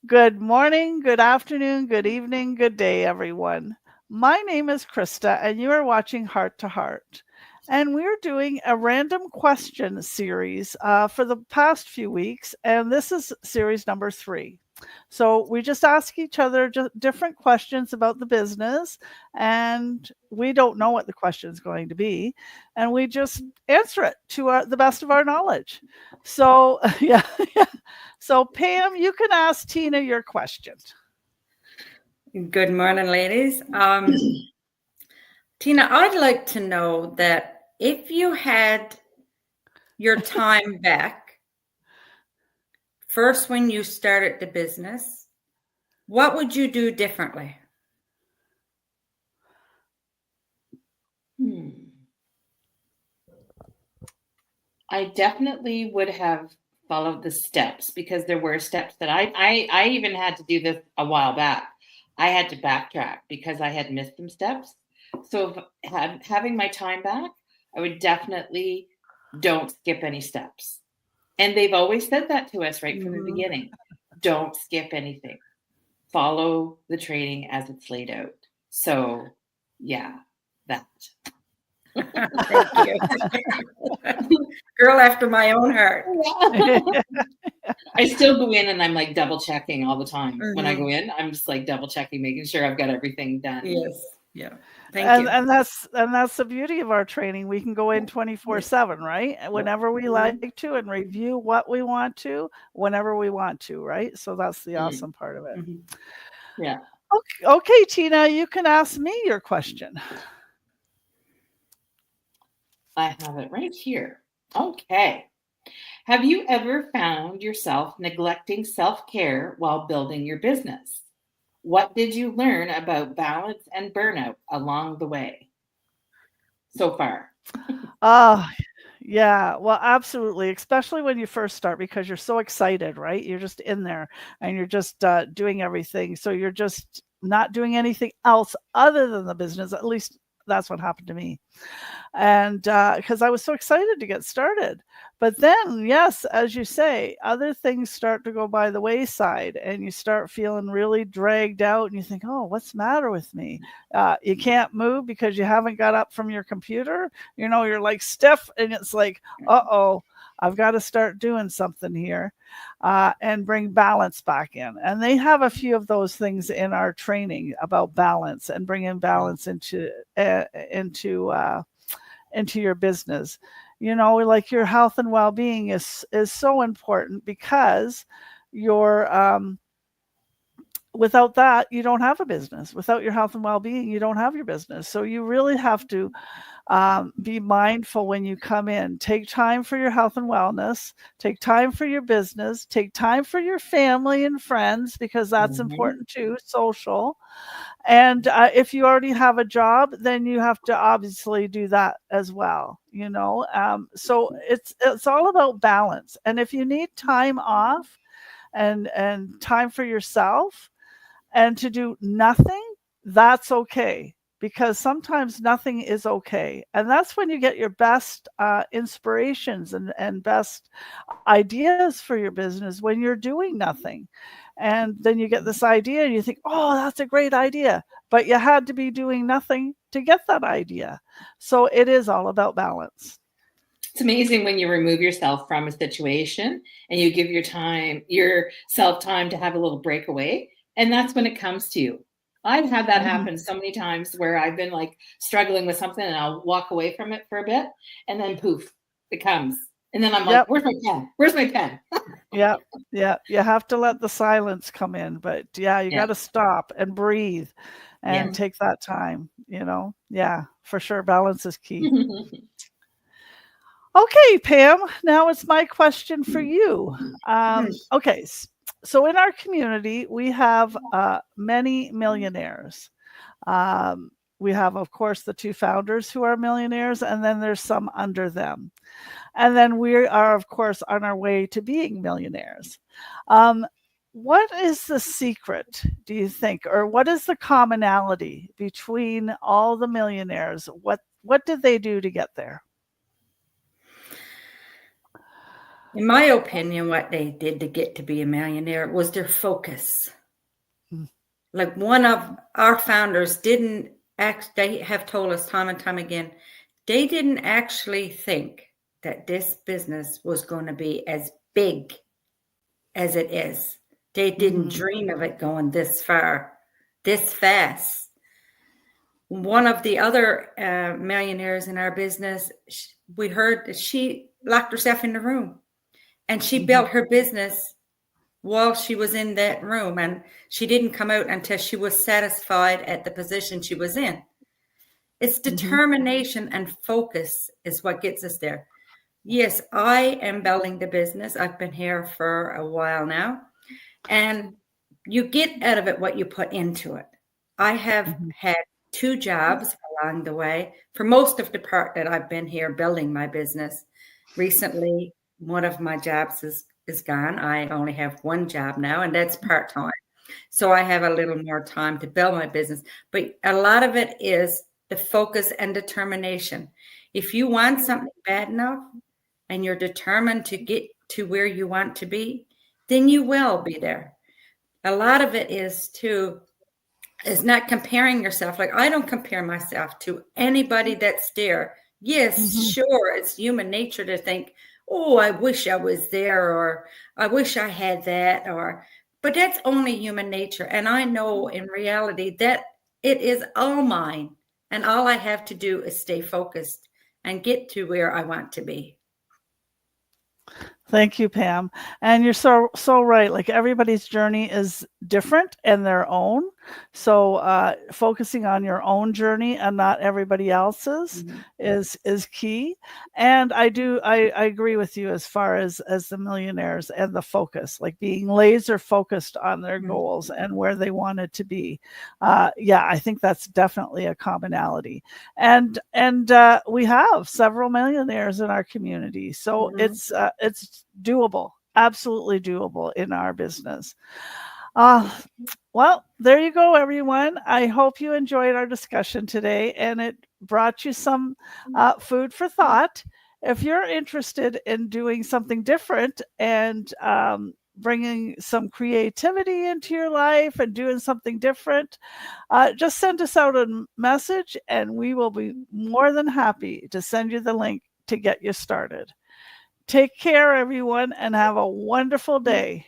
Good morning, good afternoon, good evening, good day, everyone. My name is Krista, and you are watching Heart to Heart. And we're doing a random question series for the past few weeks, and this is series number 3. So we just ask each other just different questions about the business, and we don't know what the question is going to be, and we just answer it to the best of our knowledge. So, yeah, so, Pam, you can ask Tina your question. Good morning, ladies. Tina, I'd like to know that if you had your time back, first when you started the business, what would you do differently? I definitely would have followed the steps because there were steps that I even had to do this a while back. I had to backtrack because I had missed some steps. So having my time back, I would definitely don't skip any steps. And they've always said that to us right from the beginning. Don't skip anything. Follow the training as it's laid out. So, yeah, that. Thank you. Girl after my own heart. I still go in and I'm like double checking all the time. When I go in, I'm just like double checking, making sure I've got everything done. Yes. Yeah. Thank you. And that's the beauty of our training. We can go in 24/7, right? Whenever we like to, and review what we want to whenever we want to, right? So that's the awesome part of it. Yeah. Okay, Tina, you can ask me your question. I have it right here. Okay. Have you ever found yourself neglecting self-care while building your business? What did you learn about balance and burnout along the way so far? Oh, yeah. Well, absolutely, especially when you first start because you're so excited, right? You're just in there and you're just doing everything. So you're just not doing anything else other than the business. At least that's what happened to me. And because I was so excited to get started. But then, yes, as you say, other things start to go by the wayside and you start feeling really dragged out and you think, oh, what's the matter with me? You can't move because you haven't got up from your computer. You're like stiff and it's like, uh-oh, I've got to start doing something here and bring balance back in. And they have a few of those things in our training about balance and bringing balance into your business. Like your health and well-being is so important because your without that you don't have a business. Without your health and well-being you don't have your business. So you really have to be mindful when you come in. Take time for your health and wellness. Take time for your business. Take time for your family and friends because that's important too, social. And if you already have a job, then you have to obviously do that as well. So it's all about balance. And if you need time off and time for yourself and to do nothing, that's okay because sometimes nothing is okay. And that's when you get your best inspirations and best ideas for your business when you're doing nothing. And then you get this idea and you think, oh, that's a great idea. But you had to be doing nothing to get that idea. So it is all about balance. It's amazing when you remove yourself from a situation and you give yourself time to have a little breakaway. And that's when it comes to you. I've had that happen so many times where I've been like struggling with something and I'll walk away from it for a bit and then poof, it comes. And then I'm like, where's my pen? Where's my pen? Yeah. Yeah. You have to let the silence come in. But yeah, you got to stop and breathe and take that time. Yeah, for sure. Balance is key. Okay, Pam, now it's my question for you. Okay, so in our community, we have many millionaires. We have, of course, the two founders who are millionaires, and then there's some under them. And then we are, of course, on our way to being millionaires. Um, what is the secret, do you think, or what is the commonality between all the millionaires? What did they do to get there? In my opinion, what they did to get to be a millionaire was their focus. Mm. Like one of our founders didn't act, they have told us time and time again, they didn't actually think that this business was going to be as big as it is. They didn't dream of it going this far, this fast. One of the other millionaires in our business, we heard that she locked herself in the room and she built her business while she was in that room, and she didn't come out until she was satisfied at the position she was in. It's determination and focus is what gets us there. Yes, I am building the business. I've been here for a while now, and you get out of it what you put into it. I have had 2 jobs along the way for most of the part that I've been here building my business. Recently, one of my jobs is gone. I only have 1 job now, and that's part-time. So I have a little more time to build my business. But a lot of it is the focus and determination. If you want something bad enough and you're determined to get to where you want to be, then you will be there. A lot of it is not comparing yourself. Like, I don't compare myself to anybody that's there. Yes, sure, it's human nature to think, oh, I wish I was there, or I wish I had that, but that's only human nature. And I know in reality that it is all mine. And all I have to do is stay focused and get to where I want to be. Thank you, Pam. And you're so right. Like, everybody's journey is different and their own. So focusing on your own journey and not everybody else's is key. And I agree with you as far as the millionaires and the focus, like being laser focused on their goals and where they wanted to be. Yeah, I think that's definitely a commonality. And we have several millionaires in our community, so it's doable, absolutely doable in our business. Well, there you go, everyone. I hope you enjoyed our discussion today and it brought you some food for thought. If you're interested in doing something different and bringing some creativity into your life and doing something different, just send us out a message and we will be more than happy to send you the link to get you started. Take care, everyone, and have a wonderful day.